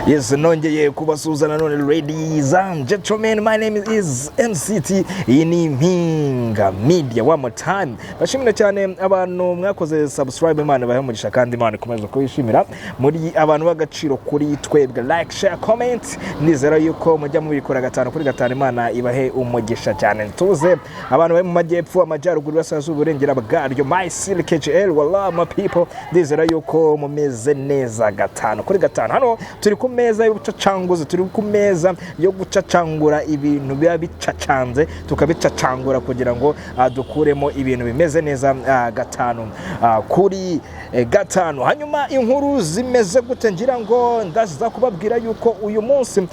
Yes, nongeye kubasuzana none ladies and gentlemen, my name is NCT ini Mpinga Media one more time. Bashimira cyane abantu mwakoze subscribe Imana bahemurisha kandi Imana ikomeza kubishimira muri abantu bagaciro kuri twebwe, like share comment, nizera yuko mujya mubikora gatanu kuri gatanu Imana ibahe umugisha cyane. Tuze abantu bari mu majyepfo amajyaruguru basaza uburengera bwaryo, my KGL wallah my people, nizera yuko mumeze neza gatanu kuri gatanu. Hano turi ku meza y'ubucacanguzi, turi ku meza yo gucacangura ibintu biba bicacanze tukabicacangura kugira ngo dukuremo ibintu bimeze neza gatanu kuri gatanu. Hanyuma inkuru zimeze gute ngira ngo ndaza kubabwira yuko uyu munsi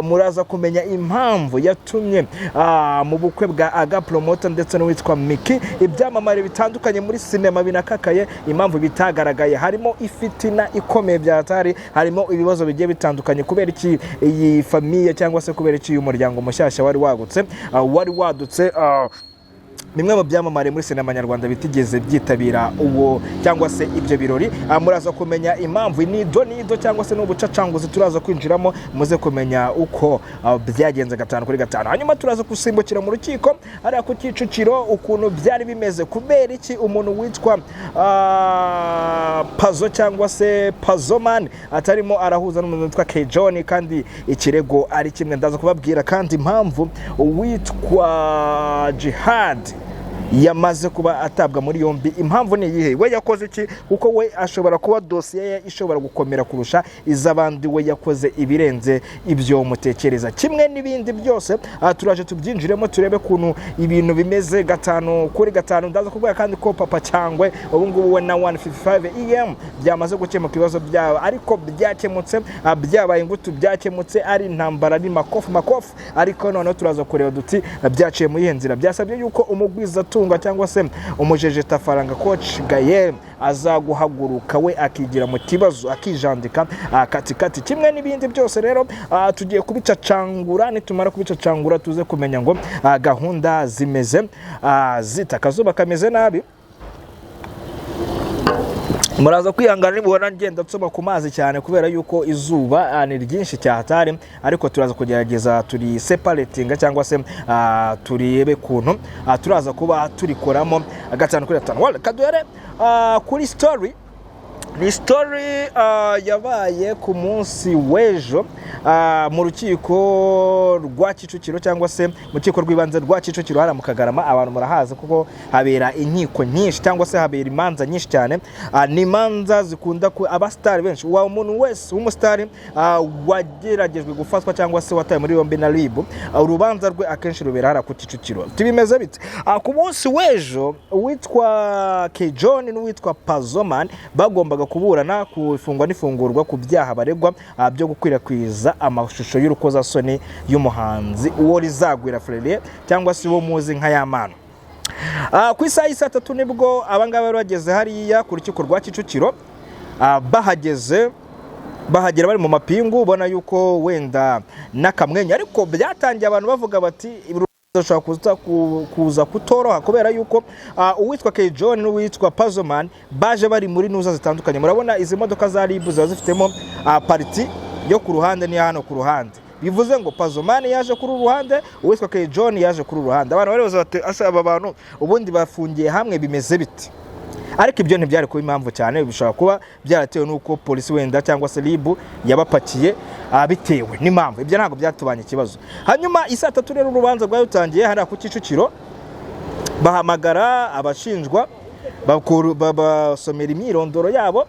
muraza kumenya impamvu yatumye mu bukwe bwa aga promoter ndetse no witwa Micky ibyamamare bitandukanye muri cinema binakakaye, impamvu bitagaragaye harimo ifitina ikomeye byatari, harimo ibibazo bigiye bitandukanye kubera iki iyi famille cyangwa se kubera iki uyu muryango mushyashya wari wagutse wari wadutse. Bimwe mu byamamare muri sinema nyarwanda bitigeze byitabira uwo cyangwa se ibyo birori, muraza kumenya impamvu nido cyangwa se n'ubucacanguzi turaza kwinjiramo muze kumenya uko byagenze gatanu kuri gatanu. Hanyuma turaza kusimbukira mu rukiko ari ku Kicukiro ukuntu byari bimeze, kubera iki umuntu witwa Pazo cyangwa se Pazoman atarimo arahuza n'umuntu witwa Kejoni kandi ikirego ari kimwe. Ndaza kubabwira kandi impamvu witwa Jihad yamaze kuba atabwa muri yombi, impamvu ni iyihe, we yakoze iki, kuko we ashobora kuba dosiye ye ishobora gukomera kurusha izabandi, we yakoze ibirenze ibyo mutekereza. Kimwe n'ibindi byose turaje tubyinjiremo turebe kuntu ibintu bimeze gatanu kuri gatanu. Ndaza kuvuga kandi ko papa Cyangwe ubu ngubu we na 155 am byamaze gukemuka ibibazo byabo, ariko byakemutse byabaye ingutu, byakemutse ari intambara ni makofu, ariko none turaza kureba duti byaciye mu yenzira. Byasabye yuko umugwiza cyangwa se umujeje tafaranga coach Gael azaguhaguruka we akigira mu kibazo akijandika katikati. Kimwe n'ibindi byose rero tugiye kubicacangura, nitumara kubicacangura tuze kumenya ngo gahunda zimeze zitakazuba kameze nabi. Muraza kwihangana nibona ngenda nsoma ku mazi cyane kubera yuko izuba ni ryinshi cyahatari, ariko turaza kugerageza turi separating cyangwa se turebe kuntu turaza kuba turikoramo gatanu kuri gatanu. Wala kadwere kuri story ni story yabaye ku munsi w'ejo mu rukiko rwa Kicukiro cyangwa se mu rukiko rw'ibanze rwa Kicukiro hara mu Kagarama. Abantu murahaza kuko habera inkiko nyinshi cyangwa se habera imanza nyinshi cyane, ni imanza zikunda ku abastar benshi. Wa umuntu wese w'umustar wageragejwe gufatwa cyangwa se wataye muri yombi na RIB, urubanza rwe akenshi rubera hara ku Kicukiro. Tibimeze bite ku munsi w'ejo witwa Kejoni n'uwitwa Pazoman bagombaga kuburana kufungwa n'ifungurwa ku byaha baregwa byo gukwirakwiza amashusho y'urukozasoni y'umuhanzi uwo rizagwira Frere cyangwa se wo muzi nka Yamana. Ku isaha ya 3 nibwo abangaba bari bageze hariya ku rukiko rwa Kicukiro, bahagera bari mu mapingu, ubona yuko wenda nakamwenya, ariko byatangiye abantu bavuga bati dushobora kuza kutoroha kubera yuko uwitwa Kejoni n'uwitwa Pazoman baje bari muri nuza zitandukanye. Murabona izi modoka za RIB zifitemo parti yo ku ruhande ni hano ku ruhande, bivuze ngo Pazoman yaje kuri uruhande, uwitwa Kejoni yaje kuri uruhande. Abantu bari bazate asaba abantu ubundi bafungiye hamwe bimeze biti, ariko ibyo ntibyari kuba impamvu cyane, bishobora kuba byaratewe nuko polisi wenda cyangwa se RIB yabapakiye bitewe n'impamvu. Ibyo ntabwo byatubanye ikibazo. Hanyuma isa 3 rero urubanza rwarutangiye hari ku Kicukiro, bahamagara abashinjwa basomera imyirondoro yabo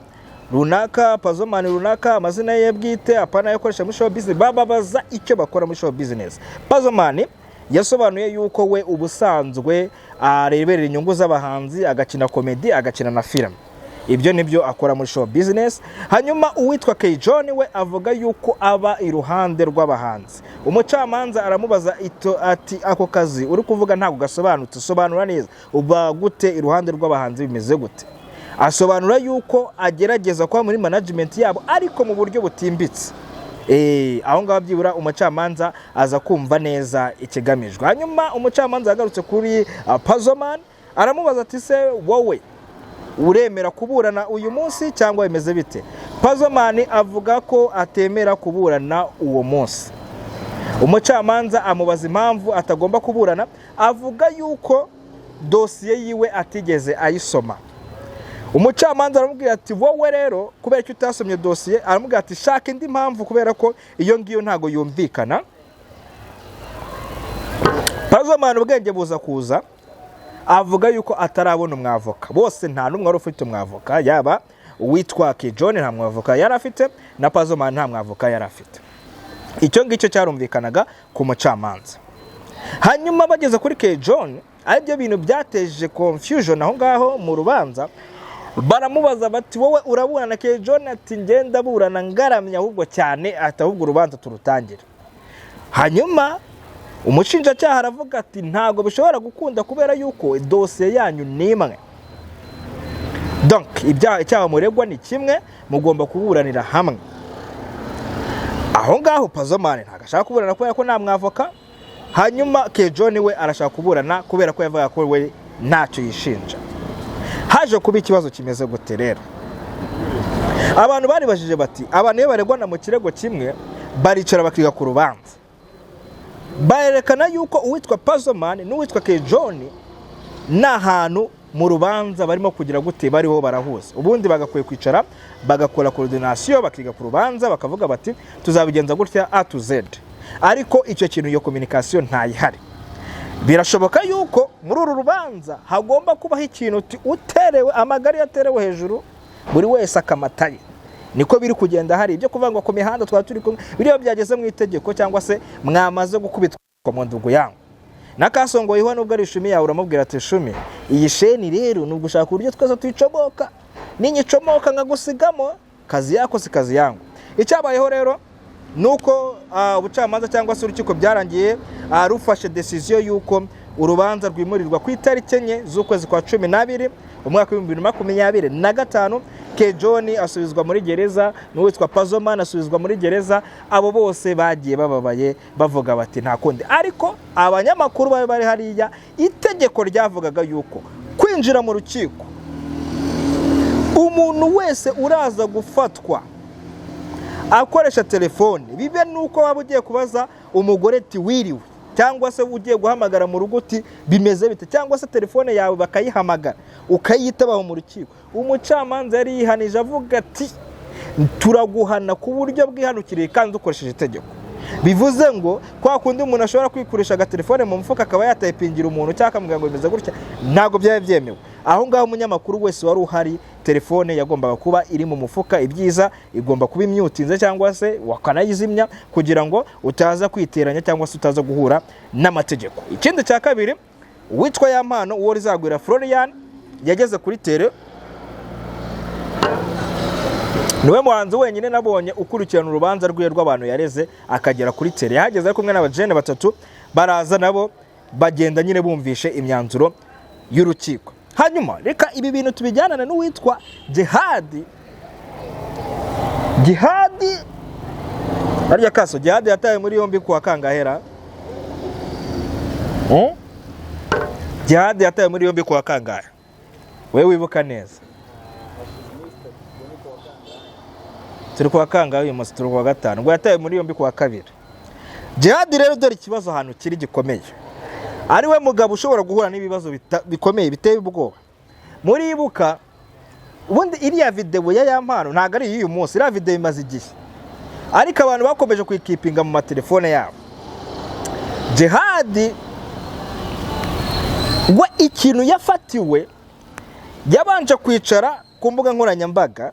runaka, Pazoman runaka, amazina ye bwite, apana yakoresha muri show business, bababaza icyo bakora muri show business. Pazoman yasobanuye yuko we ubusanzwe areberera inyungu z'abahanzi, agakina comedy, agakina na film, ibyo nibyo akora muri show business. Hanyuma uwitwa Kejoni we avuga yuko aba iruhande rw'abahanzi. Umucamanza aramubaza ati ako kazi uri kuvuga ntabwo gasobanutse, sobanura neza, uba gute iruhande rw'abahanzi bimeze gute? Asobanura yuko agerageza kwa muri management yabo ariko mu buryo butimbitse. Aho ngaho byibura umucamanza aza kumva neza ikigamijwe. Hanyuma umucamanza yagarutse kuri Pazoman aramubaza ati se wowe uremera kuburana uyu munsi cyangwa bimeze bite? Pazomani avuga ko atemera kuburana uwo munsi. Umucamanza amubaza impamvu atagomba kuburana, avuga yuko dosiye yiwe atigeze ayisoma. Umucamanza aramubwira ati wowe rero kubera ko utasomye dosiye, aramubwira ati shaka indi mpamvu kubera ko iyo ngiyo ntago yumvikana. Pazomani ubwenge buza kuza avuga yuko atarabona umwavoka. Bose nta numwe wari ufite umwavoka, yaba uwitwa John nta mwavoka yari afite na Pazomani nta mwavoka yari afite. Icyo ngicyo cyarumvikanaga ku mucamanza. Hanyuma bageze kuri John, aribyo bintu byateje confusion aho ngaho mu rubanza. Baramubaza bati wowe uraburana John? Ati ngenda burana ngaramya ahubwo cyane, atahubwo urubanza turutangira. Hanyuma umushinjacyaha aravuga ati ntago bishobora gukunda kubera yuko dosiye yanyu nimwe. Donc icyaha muregwa ni kimwe, mugomba kuburanira hamwe. Aho ngaho Pazomani ntago ashaka kuburana kubera ko nta mwavoka. Hanyuma John we arashaka kuburana kubera ko yavuga ko we ntacyo yishinja. Haje kuba ikibazo kimeze gute rero? Abantu bari bajije bati abantu iyo baregwana mu kirego kimwe baricara bakiga ku rubanza. Bayerekana yuko uwitwa Pazomani n'uwitwa John nta hantu mu rubanza barimo kugira gute bariho barahuza. Ubundi bagakwiye kwicara bagakora coordination bakiga ku rubanza bakavuga bati tuzabigenza gutya A to Z. Ariko icyo kintu yo communication ntayihari. Birashoboka yuko muri uru rubanza hagomba kubaho ikintu uterewe amagari yaterewe hejuru buri wese akamataye. Niko biri kugenda hari ibyo kuvangwa ku mihanda twa turi kumwe biriyo byageze mu itegeko cyangwa se mwamaze gukubitwa mu ndugu yangu. Nakasongo yiho nubwo ari Shumi yawe uramubwira ati Shumi iyi sheni rero nubwo ushaka uburyo twese tuyicomoka ninyicomoka nkagusigamo kazi yako si kazi yangu. Icyabayeho rero nuko ubucamanza cyangwa se urukiko byarangiye rufashe decision yuko urubanza rwimurirwa ku itariki 4 z'ukwezi kwa 12 umwaka wa 2025. John asubizwa muri gereza n'uwitwa Pazomani asubizwa muri gereza. Abo bose bagiye bababaye bavuga bati nta kundi. Ariko abanyamakuru bari hariya itegeko ryavugaga yuko kwinjira mu rukiko umuntu wese uraza gufatwa akoresha telefone, bibe nuko waba ugiye kubaza umugore ati wiriwe cyangwa se ugiye guhamagara mu ruguti bimeze bite, cyangwa se telefone yawe bakayihamagara ukayitabaho mu rukiko. Umucamanza yari yihanije avuga ati turaguhana ku buryo bwihanukiriye kandi ukoresheje itegeko. Bivuze ngo kwa kundi umuntu ashobora kwikurisha agatelefone mu mufuka akaba yatayipingira umuntu cyangwa akamubwira ngo bimeze gutya, ntago byari byemewe. Aho ngaho umunyamakuru wese wari uhari telefone yagombaga kuba iri mu mufuka, ibyiza igomba kuba imyutinze cyangwa se wakanayizimya kugira ngo utaza kwiteranya cyangwa se utaza guhura n'amategeko. Ikindi cya kabiri, witwa Yampano uwo rizagwira Florian yageze kuri tele. Niwe muhanzi wenyine nabonye ukurikirana urubanza rwe rw'abantu yareze akagera kuri tele. Yahageze kumwe n'abajene batatu baraza nabo bagenda nyine bumvishe imyanzuro y'urukiko. Hanyuma reka ibi bintu tubijyanana n'uwitwa Jihadi arya kaso. Jihadi yataye muri yombi kwa kangahera. Jihadi yataye muri yombi kwa kangahe? Wewe wibuka neza. Turi kwa kangahe uyu munsi turi kwa gatanu. Ngo yataye muri yombi kwa kabiri. Jihadi rero dore ikibazo hano kiri gikomeye. Ari we mugabo ushobora guhura n'ibibazo bikomeye biteye ubwoba. Muri ibuka ubundi iriya video ya Yampano ntago ari uyu munsi, iriya video imaze igihe. Ariko abantu bakomeje kwikipinga mu matelefone yabo. Jihadi we ikintu yafatiwe yabanje kwicara ku mbuga nkoranyambaga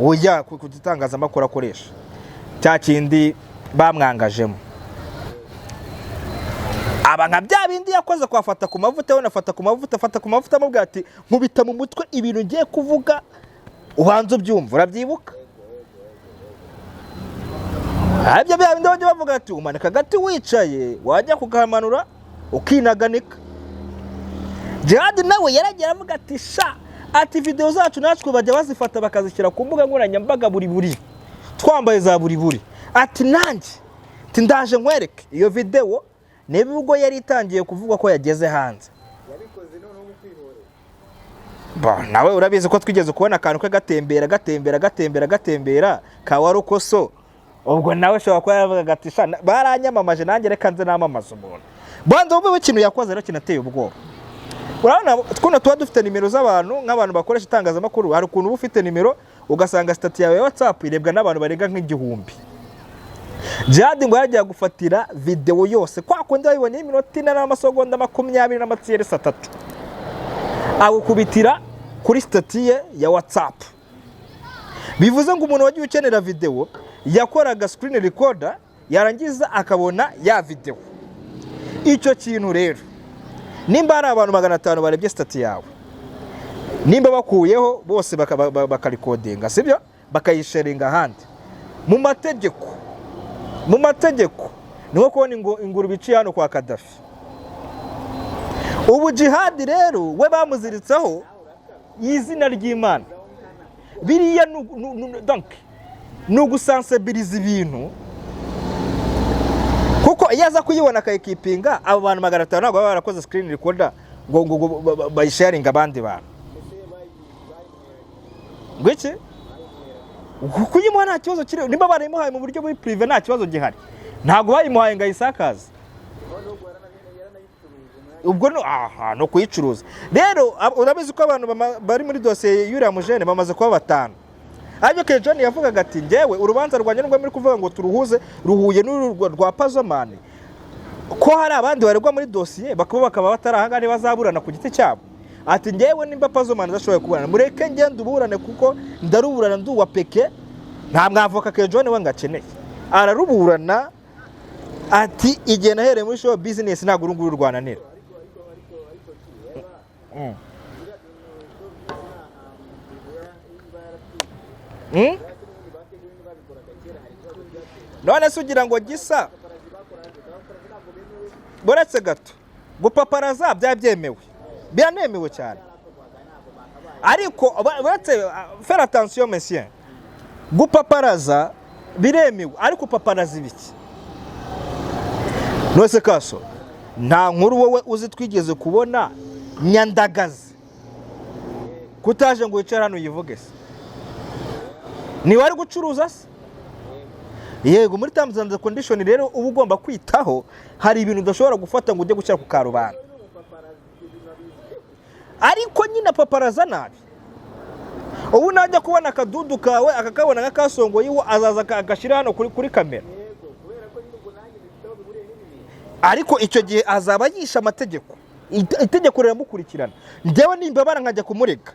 oya kugitangaza amakuru akoresha cya kindi bamwangajemo. Aba nka bya bindi yakoze kwafata ku mavuta, we nafata ku mavuta, afata ku mavuta amubwira ati nkubita mu mutwe ibintu ngiye kuvuga ubanza ubyumva. Urabyibuka? Abyo bya bindi bajya bavuga ati umanika gati wicaye wajya kugamanura ukinaganika. Jihadi nawe yaragera avuga ati sha ati video zacu natwe bajya bazifata bakazishyira ku mbuga nkoranyambaga buri twambaye za buri ati nanjye tindaje nkwereke iyo video. Nebwo yari itangiye kuvuga ko yageze hanze. Yabikoze none mu kwihorera. nawe urabizi ko twigeze kubona akantu ke gatembera ka warukoso ubwo nawe shobora kuba yaravuga ati baranyamamaje nanjye reka nze namamaza umuntu banza ubwo ikintu yakoze rero kinateye ubwoba. Urabona twuno tuba dufite nimero z'abantu nk'abantu bakoresha itangazamakuru, hari ukuntu ufite nimero ugasanga stati yawe ya WhatsApp irebwa n'abantu barega nk'igihumbi. Jihad ngo yagiye gufatira video yose kwa kundi bayibonye iminota 4 n'amasegonda 23 agukubitira kuri stati ye ya WhatsApp. Bivuze ngo umuntu wagiye ukenera video yakoraga screen recorder yarangiza akabona ya video. Icyo kintu rero nimba ari abantu 500 barebye stati yawe, nimba bakuyeho bose bakarikodinga sibyo bakayisharinga ahandi mu mategeko niho kubona inguru bici hano kwa Kadafi. Ubu Jihad rero we bamuziritseho izina ry'Imana biriya donc nugusensibiliza ibintu kuko yaza kuyibona akayikipinga abo bantu 500 ntabwo baba barakoze screen recorder ngo bayisharinga abandi bantu ngwiki kuyimuha nta kibazo kiri nimba barayimuhaye mu buryo buri prive nta kibazo gihari ntabwo bayimuhaye ngo ayisakaze ubwo no kuyicuruza. Rero urabizi ko abantu bari muri dossier y'uriya mujene bamaze kuba 5. Ariko ke John yavugaga ati ngewe urubanza rwanye n'ubwo muri kuvuga ngo turuhuze ruhuye n'urwo rwa Pazomani ko hari abandi baregwa muri dossier bakaba batarahangane bazaburana ku giti cyabo. Ati ngewe nimba Pazomani zashoboye kuburana mureke ngende uburane kuko ndaruburana nduwa peke nta mwavoka ke John we ngakeneye araruburana. Ati igihe nahereye muri show business ntago urunguru rwananira. None sugira ngo gisa boretse gato gupaparaza byabyemewe biranemewe cyane ariko boretse faire attention monsieur gupaparaza biremewe ariko paparaza ibiki nose kaso nta nkuru wowe uzi twigeze kubona nyandagazi kutaje ngo wicara hano yivuge se ni wari gucuruza se yego muri terms and condition rero uba ugomba kwitaho hari ibintu udashobora gufata ngo ujye gushyira ku karubanda ariko nyina paparaza nabi ubu najya kubona akadudu kawe akakabona nk'akasongo yiwo azaza agashira hano kuri kamera ariko icyo gihe azaba yisha amategeko itegeko riramukurikirana ndewe nimbabara nkajya kumurega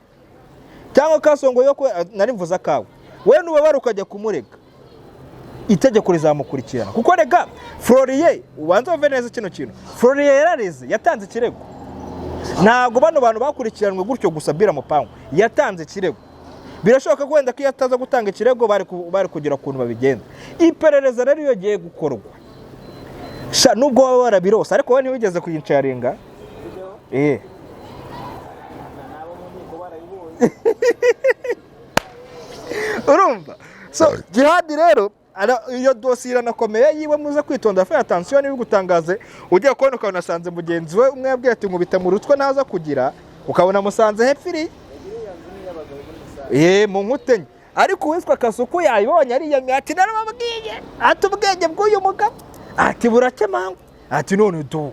cyangwa kasongo yo nari mvuza kawe we nubabara ukajya kumurega itegeko rizamukurikirana kuko rega Florier ubanza veneza kino kintu Florier yarareze yatanze kirego ntago bano bantu bakurikiranwe gutyo gusabira mupango yatanze kirego birashoboka ko wenda ko yataza gutanga ikirego bari kugira kuntu babigenda iperereza rero iyo giye gukorwa nubwo baba barabirose ariko we ntiwigeze kuyicaringa urumva so Jihad rero iyo dossier iranakomeye yiwe muze kwitonda faire attention niba gutangaze ugiye kubona ukabona nasanze mugenzi we umwe yabwiye ati nkubita mu rutwe naza kugira ukabona musanze hepfiri mu nkutenye ariko witwa Kasuku yayibonye ari yamye ati narababwiye ati ubwenge bw'uyu mugabo ati burakemangwa ati none du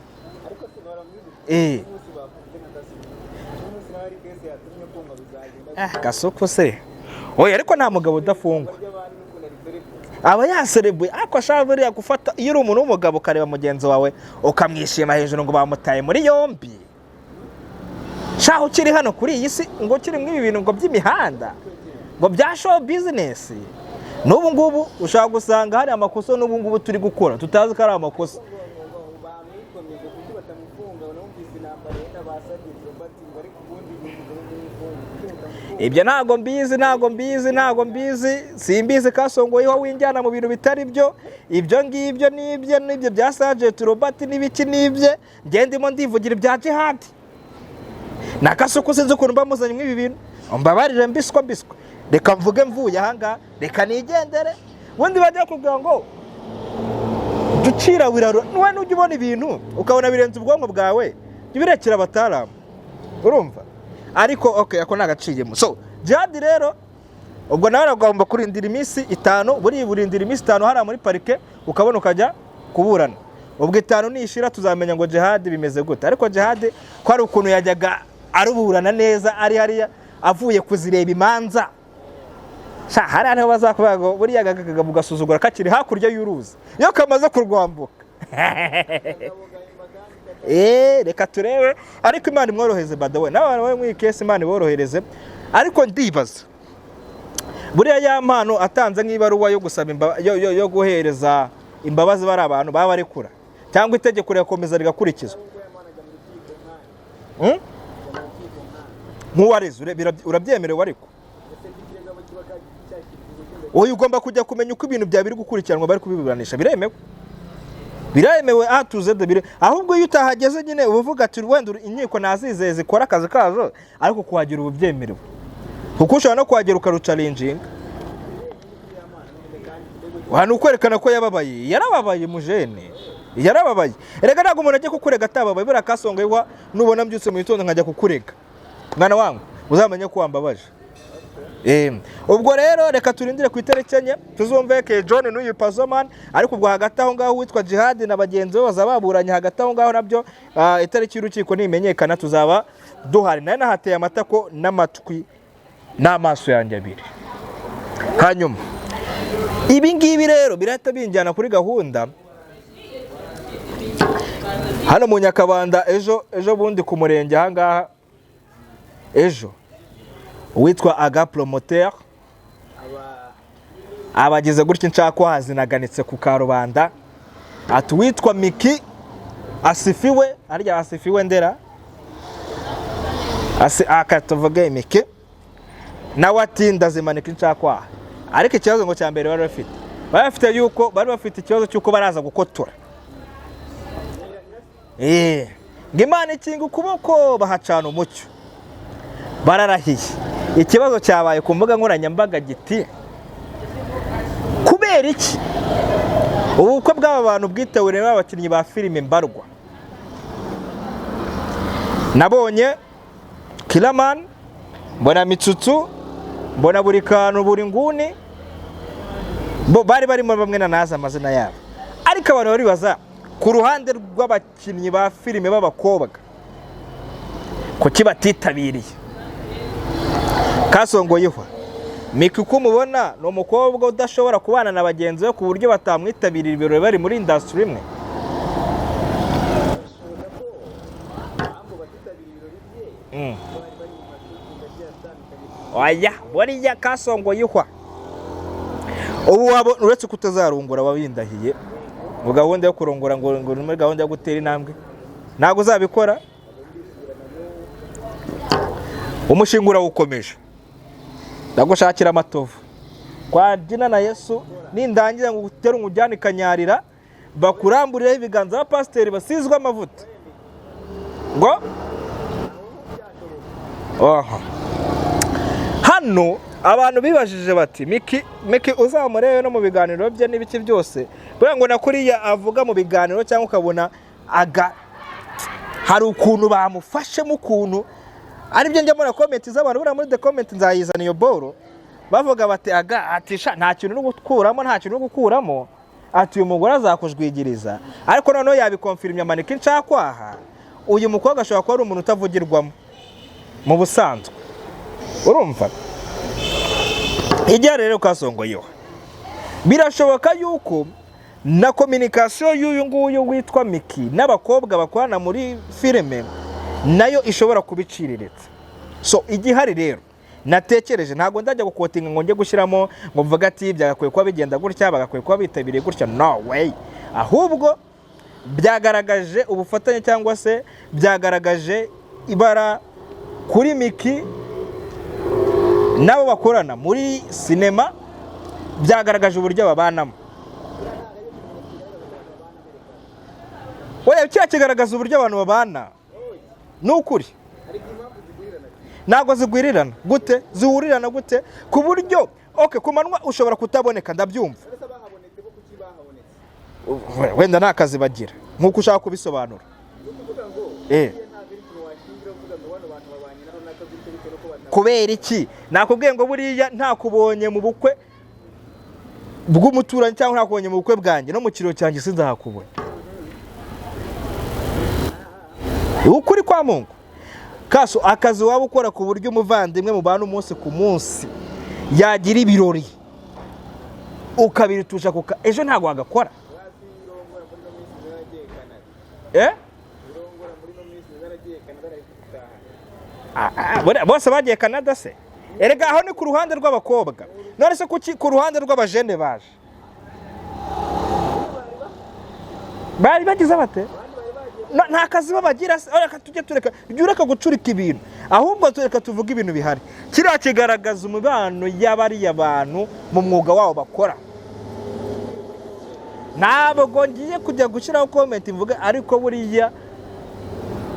Kasuku se oya ariko nta mugabo udafungwa aba yaserebuye ariko ashaburiya gufata iyo uri umuntu w'umugabo ukareba mugenzi wawe ukamwishima hejuru ngo bamutaye muri yombi shaho ukiri hano kuri iyi si ngo ukiri mw'ibi bintu ngo by'imihanda ngo bya show business n'ubu ngubu ushaka gusanga hari amakosa n'ubu ngubu turi gukora tutazi ko ari amakosa ibyo ntago mbizi simbizi kasongo yiho winjyana mu bintu bitari byo ibyo ngibyo n'ibyo bya Sergeant Robert n'ibiki n'ibye ngendimo ndivugira ibya Jihad na Kasuku sinzi ukuntu bamuzanye mw'ibi bintu mbabarire mbiswa reka mvuge mvuye ahanga reka nigendere wundi bajya kugira ngo ducira wiraro nwe n'ujye ubona ibintu ukabona birenze ubwonko bwawe birekera abataramu urumva ariko okay ako nagaciyemo. So jihad rero ubwo nawe agomba kurindira iminsi 5 burindira iminsi 5 hara muri parike ukabona ukajya kuburana. Ubwo 5 nishira tuzamenya ngo jihad bimeze gute. Ariko jihad ko ari ukuntu yajyaga aruburana neza ari hariya avuye kuzireba imanza. Sha hari aho bazakuvuga ngo buriya gagaga mugasuzugura kakiri hakurya y'uruzi. Iyo kamaze kurwambuka. Reka turebe ariko Imana imworoheze badawe. N'abantu bari muri case Imana iborohereze. Ariko ndibaza buriya ya mpano atanze nk'ibaruwa yo gusaba yo guhereza imbabazi bari abantu baba barekura cyangwa itegeko ryakomeza rigakurikizwa. Nk'uwareze urabyemerewe ariko oyo ugomba kujya kumenya uko ibintu bya biri gukurikiranwa bari kubiburanisha biremewe atuze de ahubwo iyo utahageze nyine uvuga ati wenda inkiko nazizeye zikora akazi kazo ariko kuhagira ububyemerewe kuko ushobora no kuhagera ukarucalenjinga hano ukwerekana ko yarababaye mujene yarababaye. Erega ntabwo umuntu ajye kukurega atababaye bura kasongewa nubona mbyutse mu gitondo nkajya kukurega mwana wangu uzamenye ko wambabaje. Ubwo rero reka turindire ku itariki enye tuzumve ke John n'uyu Pazoman ariko ubwo hagati aho ngaho witwa Jihad na bagenzi be bazababuranye hagati aho ngaho nabyo itariki y'urukiko nimenyekana tuzaba duhari naye nahateye amatako n'amatwi n'amaso yanjye abiri. Hanyuma ibi ngibi rero birahita binjyana kuri gahunda hano mu Nyakabanda ejo bundi ku murenge aha ngaha ejo witwa aga promoteur abagize gutya nshako hazinaganitse ku Karubanda ati witwa Micky asifiwe arya asifiwe ndera akatuvuga Micky nawe ati ndazimanika nshako ariko ikibazo ngo cyambere bari bafite yuko bari bafite ikibazo cyuko baraza gukotora ngimana ikinga ukuboko bahacana umucyo bararahiye. Ikibazo cyabaye ku mbuga nkoranyambaga giti kubera iki ubukwe bw'aba bantu bwitewe n'abakinnyi ba filime mbarwa. Nabonye Kilaman mbona Mitsutsu mbona buri kantu buri nguni bari barimo bamwe naza amazina yabo ariko abantu bari baza ku ruhande rw'abakinnyi ba filime b'abakobwa ko kibatitabiriye kasongoyeho. Micky uko mubona no mukobwa udashobora kubana na bagenzi be ku buryo batamwitabirira ibirori bari muri industry imwe. Oya buriya kasongoyeho ubu wabo uretse kutazarungura babindahiye mu gahunda yo kurongora ngo muri gahunda yo gutera intambwe ntago uzabikora. Umushingura ukomeje ndagushakira amatovu kwa Dina na Yesu nindangira ngo gutera umujyane kanyarira bakuramburira ibiganza ba pasiteri basizwe amavuta ngo hano abantu bibajije bati Micky uzamurebe no mu biganiro bye n'ibiki byose kugira ngo nakuriya avuga mu biganiro cyangwa ukabona hari ukuntu bamufashe mu kuntu ari byo njya muri comment z'abantu bura muri the comment nzayizana iyo boro bavuga bati atisha nta kintu no gukuramo ati uyu mugore azakujwigiriza ariko noneho yabikonfirmya Micky nshakwaha uyu mukobwa ashobora kuba ari umuntu utavugirwamo mu busanzwe urumva. Ijya rero kasongoyeho birashoboka yuko na communication y'uyu nguyu witwa Micky n'abakobwa bakwana muri filime nayo ishobora kubiciriritse. So igihari rero natekereje ntago ndajya gukotinga ngo nge gushyiramo ngo mvuga ati byagakwiye kuba bigenda gutya bagakwiye kuba bitabiriye gutya, no way. Ahubwo byagaragaje ubufatanye cyangwa se byagaragaje ibara kuri Micky nabo bakorana muri sinema, byagaragaje uburyo babanamo. Oya kigaragaza uburyo abantu babana n'ukuri ntago zigwirirana gute, zihurirana gute ku buryo ku manwa ushobora kutaboneka ndabyumva, wenda nta kazi bagira nkuko ushaka kubisobanura. kubera iki nakubwiye ngo buriya nta kubonye mu bukwe bw'umuturanyi cyangwa nta kubonye mu bukwe bwanjye no mu kiriro cyanjye sinzahakubona ukuri kwa Mungu kaso akazi waba ukora ku buryo umuvandimwe mu bantu umunsi ku munsi yagira ibirori ukabiritusha kuka ejo ntago wagakora bose bagiye Canada se erega aho ni ku ruhande rw'abakobwa none se kuki ku ruhande rw'abajene baje bari bagize bate nta kazi babagira reka tujye tureka gucurika ibintu ahubwo tureka tuvuga ibintu bihari kiriya kigaragaza umubano y'abariya bantu mu mwuga wabo bakora ntabwo ngiye kujya gushyiraho comment mvuga ariko buriya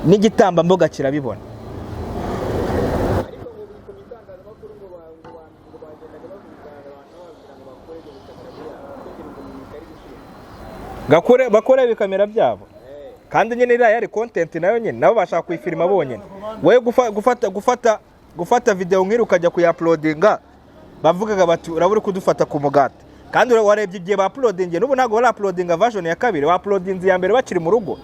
n'igitambamboga kirabibona bakore ibikamera byabo kandi nyine iriya yari content nayo nyine nabo bashaka kuyifilima bonyine we gufata video nk'iri ukajya kuyaplodinga bavugaga bati urabura kudufata ku mugati kandi warebye igihe ba uploadinge n'ubu ntago bari uploadinga version ya kabiri ba uploadinze ya mbere bakiri mu rugo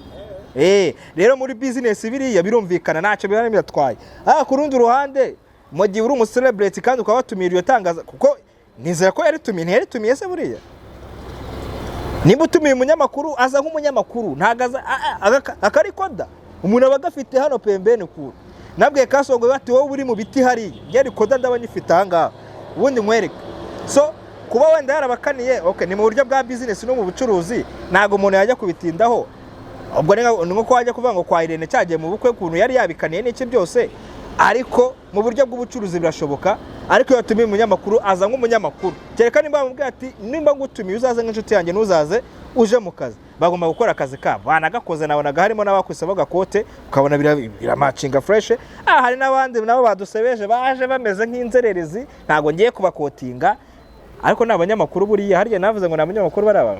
rero muri business biriya birumvikana ntacyo bihana biratwaye ku rundi ruhande mu gihe uri umucelebrate kandi ukaba watumira iyo tangaza kuko nizera ko yaritumiye se buriya nimba utumiye umunyamakuru aza nk'umunyamakuru ntagaza akarikoda umuntu aba agafite hano pembeni kure nabwiye Kasongo bati wowe uri mu biti hariya ngeri koda ndaba nyifite ahangaha ubundi nkwereka so kuba wenda yarabakaniye ni mu buryo bwa business no mu bucuruzi ntago umuntu yajya kubitindaho ubwo ni nko wajya kuvuga ngo kwa Irene cyagiye mu bukwe kuntu yari yabikaniye n'iki byose ariko mu buryo bw'ubucuruzi birashoboka ariko iyo tumiye umunyamakuru aza nk'umunyamakuru kereka nimba bamubwira ati nimba ngutumiye uzaze nk'inshuti yanjye nuzaze uje mu kazi bagomba gukora akazi kabo banagakoze nabonaga harimo n'abakwise bagakote ukabona biramacinga fresh hari n'abandi nabo badusebeje baje bameze nk'inzererezi ntago ngiye kubakotinga ariko n'abanyamakuru buriya hariye navuze ngo n'abanyamakuru baraba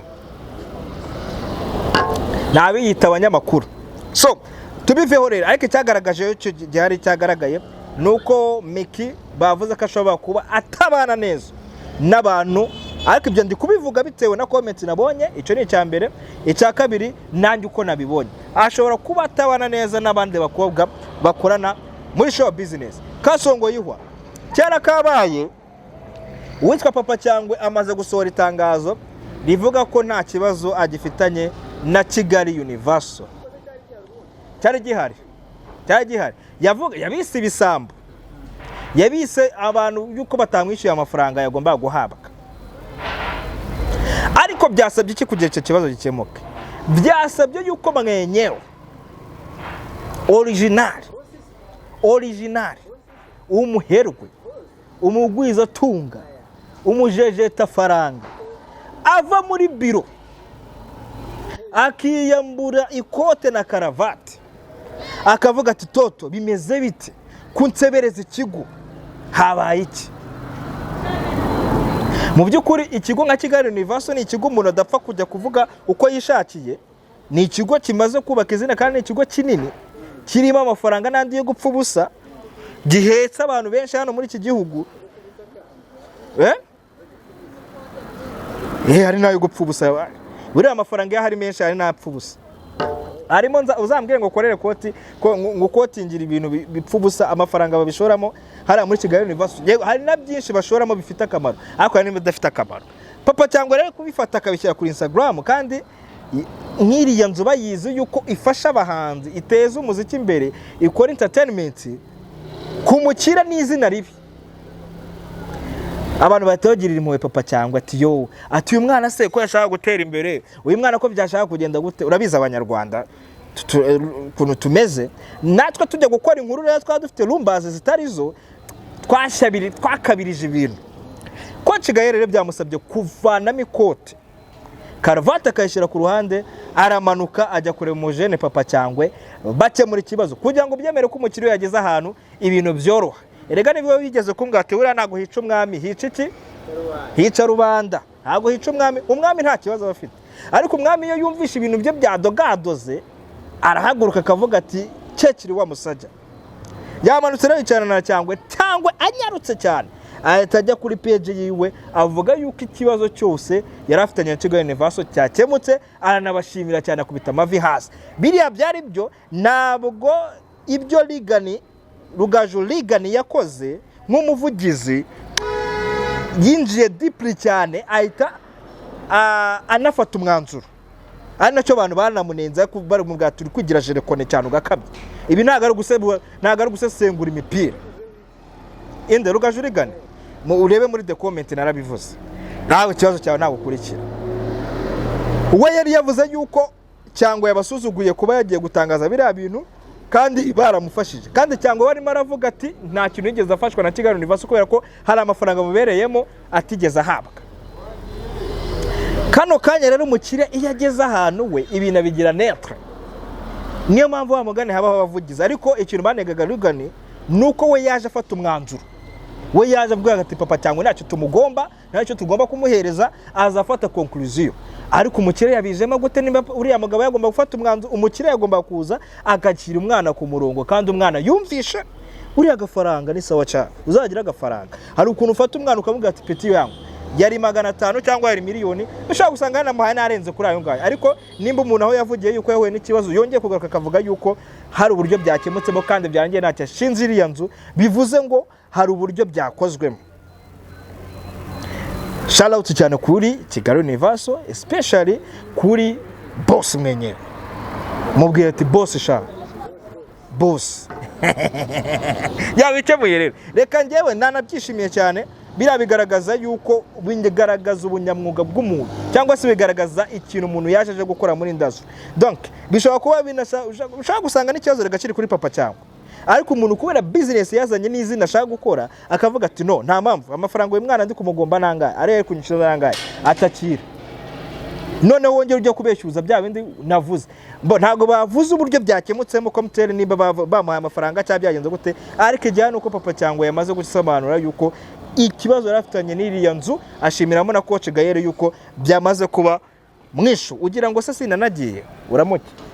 nabiyita abanyamakuru so tubiveho rero ariko cyagaragaje cyo gihari cyagaragaye nuko Micky bavuze ko ashobora kuba atabana neza n'abantu ariko ibyo ndi kubivuga bitewe na comment nabonye icyo ni icya mbere icya kabiri nanjye uko nabibonye ashobora kuba atabana neza n'abandi bakobwa bakorana muri show business Kasongo yihwa cyara kabaye uwitwa Papa Cyangwe amaze gusohora itangazo rivuga ko nta kibazo agifitanye na Kigali Universal cyari gihari yabise ibisambo yabise abantu yuko batamwishyuye amafaranga yagomba guhabwa ariko byasabye iki kugira icyo kibazo gikemuke byasabye yuko mwenyewe original umuherwe umugwiza tunga umujejeta faranga ava muri biro akiyambura ikote na karavati akavuga ati toto bimeze bite kunsebereza ikigo habaye iki mu by'ukuri ikigo nka Kigali Universal ni ikigo umuntu adapfa kujya kuvuga uko yishakiye ni ikigo kimaze kubaka izina kandi ni ikigo kinini kirimo amafaranga n'andi yo gupfa ubusa gihetse abantu benshi hano muri iki gihugu hari nayo gupfa ubusa buriya amafaranga yahari menshi hari napfa ubusa harimo uzambwire ngo korere koti ngo kotingira ibintu bipfa ubusa amafaranga babishoramo hari muri Kigali Universal hari na byinshi bashoramo bifite akamaro ariko hari n'ibidafite akamaro Papa Cyangwe rero kubifata akabishyira kuri Instagram kandi nk'iriya nzu bayizi yuko ifasha abahanzi iteza umuziki imbere ikora entertainment kumukira n'izina ribi abantu batogirira impuhwe Papa Cyangwe ati uyu mwana se ko yashaka gutera imbere uyu mwana ko byashaka kugenda gute urabiza abanyarwanda kuntu tumeze natwe tujya gukora inkuru rero dufite rumbazi zitarizo twakabirije ibintu ko Gael rero byamusabye kuvanamo ikote karavati akayishyira ku ruhande aramanuka ajya kureba umujene Papa Cyangwe bakemura ikibazo kugira ngo byemere ko umukiriya yageze ahantu ibintu byoroha erega nibwo wigeze kumbwira ati uriya ntago hica umwami hica iki hica rubanda ntago hica umwami nta kibazo bafite ariko umwami iyo yumvisha ibintu bye byadogadoze arahaguruka akavuga ati cekiri wa musajja yamanutse rero cyane na Cyangwe anyarutse cyane ahita ajya kuri page yiwe avuga yuko ikibazo cyose yari afitanye na Kigali Universe cyakemutse aranabashimira cyane akubita amavi hasi biriya byari byo ntabwo ibyo Rugaju Ligani yakoze nk'umuvugizi yinjiye deeply cyane ahita anafata umwanzuro ari nacyo abantu banamunenza bari mu bwa turi kwigira jerekone cyane ugakabye ibi ntago ari gusesengura imipira inde Rugaju Ligani urebe muri the comment narabivuze nawe ikibazo cyawe nawe ukurikira we yari yavuze yuko Cyangwe yabasuzuguye kuba yagiye gutangaza biriya bintu kandi baramufashije kandi Cyangwe barimo aravuga ati nta kintu yigeze afashwa na Kigali Universe kubera ko hari amafaranga mubereyemo atigeze ahabwa kano kanya rero umukire iyo ageze ahantu we ibintu bigira netre niyo mpamvu bamugane habaho abavugizi ariko ikintu banegaga Ligani nuko we yaje afata umwanzuro we yaje avuga ati papa Cyangwe ntacyo tumugomba ntacyo tugomba kumuhereza azafata conclusion ariko umukire yabijemo gute nimba uriya mugabo yagomba gufata umwanzuro umukire yagomba kuza agakira umwana ku murongo kandi umwana yumvisha uriya gafaranga ni sawa cyane uzagira agafaranga hari ukuntu ufata umwana ukavuga ati peti yangu yari 500 cyangwa yari miliyoni ushaka gusanga namuhaye narenze kuri ayo ngayo ariko nimba umuntu aho yavugiye yuko yahuye n'ikibazo yongeye kugaruka akavuga yuko hari uburyo byakemutsemo kandi byarangiye ntacyo ashinze iriya nzu bivuze ngo hari uburyo byakozwemo shout out cyane kuri Kigali Universe especially kuri boss mwenyewe mubwira ati boss sha boss yabikemuye rero reka njyewe nanabyishimiye cyane birabigaragaza yuko bigaragaza ubunyamwuga bw'umuntu cyangwa se bigaragaza ikintu umuntu yaje gukora muri industry donc bishobora kuba ushaka gusanga n'ikibazo regakiri kuri papa Cyangwe ariko umuntu kubera business yazanye n'izina ashaka gukora akavuga ati no nta mpamvu amafaranga uyu mwana ndi kumugomba nangaye areye kunyishura nangaye atakira none wongera ujya kubeshyuza bya bindi navuze ntago bavuze uburyo byakemutsemo komuteri niba bamuhaye amafaranga cyangwa byagenze gute ariko ijyana uko papa Cyangwe yamaze gusobanura yuko ikibazo yarafitanye n'iriya nzu ashimiramo na coach Gael yuko byamaze kuba mwishu ugira ngo se sinanagiye uramuke